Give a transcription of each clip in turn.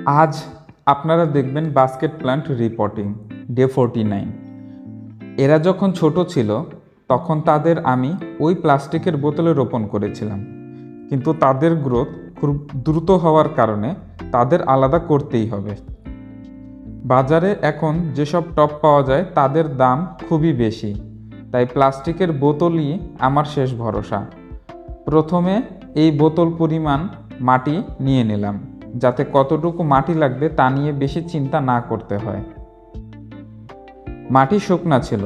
আজ আপনারা দেখবেন বাস্কেট প্ল্যান্ট রিপোর্টিং ডে 49। এরা যখন ছোট ছিল তখন তাদের আমি ওই প্লাস্টিকের বোতলে রোপণ করেছিলাম, কিন্তু তাদের গ্রোথ খুব দ্রুত হওয়ার কারণে তাদের আলাদা করতেই হবে। বাজারে এখন যেসব টব পাওয়া যায় তাদের দাম খুবই বেশি, তাই প্লাস্টিকের বোতলই আমার শেষ ভরসা। প্রথমে এই বোতল পরিমাণ মাটি নিয়ে নিলাম, যাতে কতটুকু মাটি লাগবে তা নিয়ে বেশি চিন্তা না করতে হয়। মাটি শুকনা ছিল,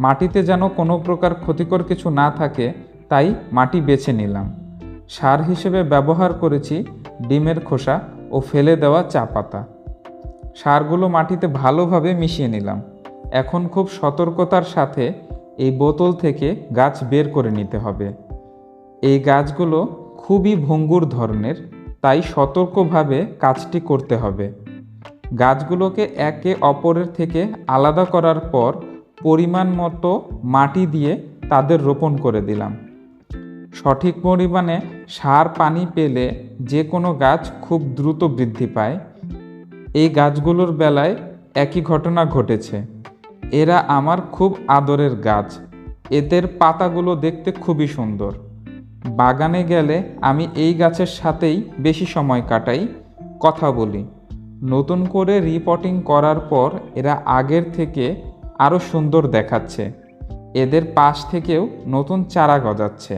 মাটিতে যেন কোনো প্রকার ক্ষতিকর কিছু না থাকে, তাই মাটি বেছে নিলাম। সার হিসেবে ব্যবহার করেছি ডিমের খোসা ও ফেলে দেওয়া চা পাতা। সারগুলো মাটিতে ভালোভাবে মিশিয়ে নিলাম। এখন খুব সতর্কতার সাথে এই বোতল থেকে গাছ বের করে নিতে হবে। এই গাছগুলো খুবই ভঙ্গুর ধরনের, তাই সতর্কভাবে কাজটি করতে হবে। গাছগুলোকে একে অপরের থেকে আলাদা করার পর পরিমাণ মতো মাটি দিয়ে তাদের রোপণ করে দিলাম। সঠিক পরিমাণে সার পানি পেলে যে কোনো গাছ খুব দ্রুত বৃদ্ধি পায়। এই গাছগুলোর বেলায় একই ঘটনা ঘটেছে। এরা আমার খুব আদরের গাছ। এদের পাতাগুলো দেখতে খুবই সুন্দর। বাগানে গেলে আমি এই গাছের সাথেই বেশি সময় কাটাই, কথা বলি। নতুন করে রিপোর্টিং করার পর এরা আগের থেকে আরও সুন্দর দেখাচ্ছে। এদের পাশ থেকেও নতুন চারা গজাচ্ছে।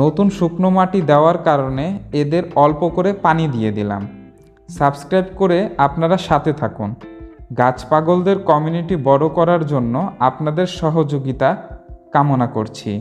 নতুন শুকনো মাটি দেওয়ার কারণে এদের অল্প করে পানি দিয়ে দিলাম। সাবস্ক্রাইব করে আপনারা সাথে থাকুন। গাছ পাগলদের কমিউনিটি বড় করার জন্য আপনাদের সহযোগিতা কামনা করছি।